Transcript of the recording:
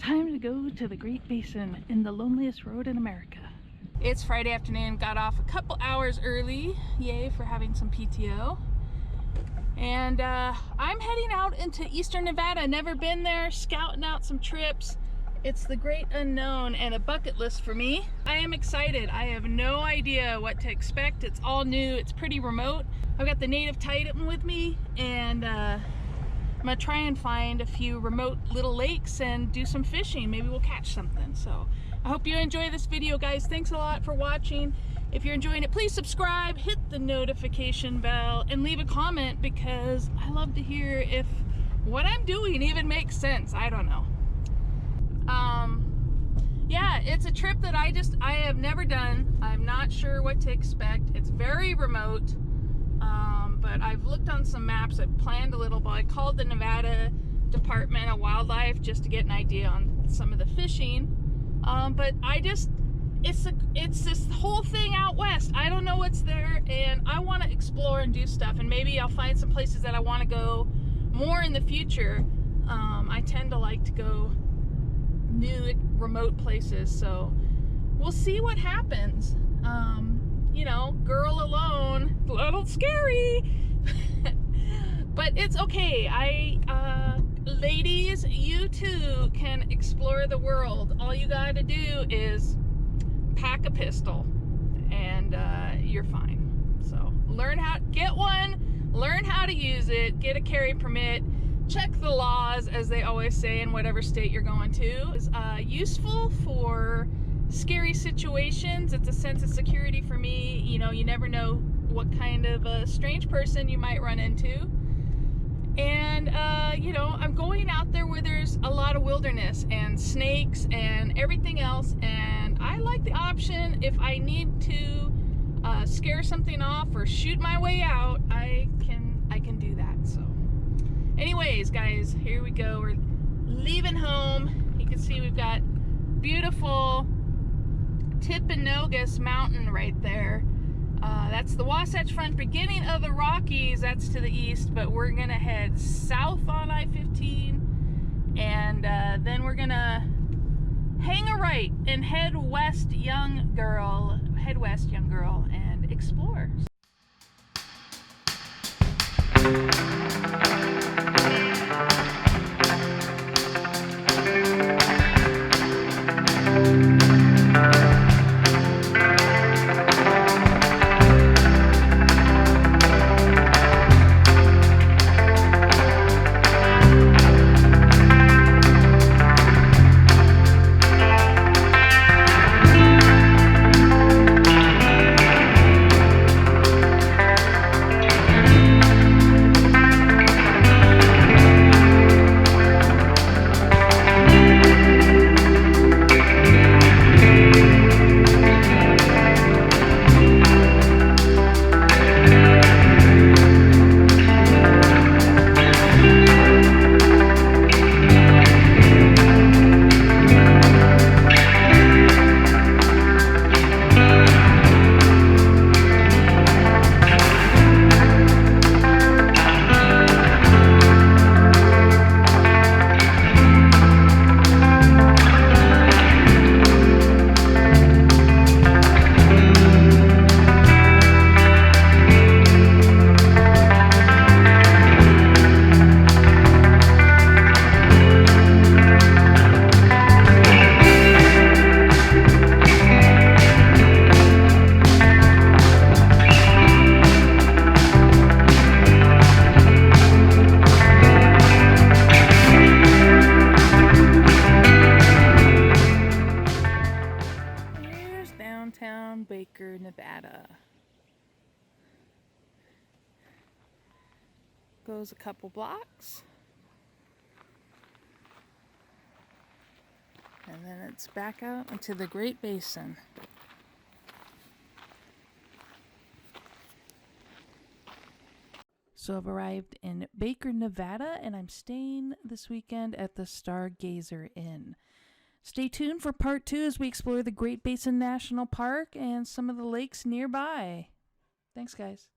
Time to go to the Great Basin in the loneliest road in America. It's Friday afternoon, got off a couple hours early. Yay for having some PTO. And I'm heading out into eastern Nevada. Never been there, scouting out some trips. It's the great unknown and a bucket list for me. I am excited. I have no idea what to expect. It's all new, it's pretty remote. I've got the native Titan with me, and I'm gonna try and find a few remote little lakes and do some fishing. Maybe we'll catch something. So I hope you enjoy this video, guys. Thanks a lot for watching. If you're enjoying it, please subscribe, hit the notification bell, and leave a comment, because I love to hear if what I'm doing even makes sense. I don't know. Yeah, it's a trip that I have never done. I'm not sure what to expect. It's very remote. But I've looked on some maps, I've planned a little bit. I called the Nevada Department of Wildlife just to get an idea on some of the fishing. But it's this whole thing out west. I don't know what's there, and I want to explore and do stuff, and maybe I'll find some places that I want to go more in the future. I tend to like to go new remote places, so we'll see what happens. You know, girl alone, a little scary. But it's okay. Ladies, you too can explore the world. All you gotta do is pack a pistol and you're fine. So learn how, get one, learn how to use it, get a carry permit, check the laws, as they always say, in whatever state you're going to. It's useful for scary situations. It's a sense of security for me. You know, you never know what kind of a strange person you might run into. And you know, I'm going out there where there's a lot of wilderness and snakes and everything else, and I like the option, if I need to scare something off or shoot my way out, I can do that. So anyways, guys, here we go. We're leaving home. You can see we've got beautiful Timpanogos Mountain right there. That's the Wasatch Front, beginning of the Rockies. That's to the east, but we're gonna head south on I-15, and then we're gonna hang a right and head west, young girl, and explore. Nevada. Goes a couple blocks, and then it's back out into the Great Basin. So I've arrived in Baker, Nevada, and I'm staying this weekend at the Stargazer Inn. Stay tuned for part 2 as we explore the Great Basin National Park and some of the lakes nearby. Thanks, guys.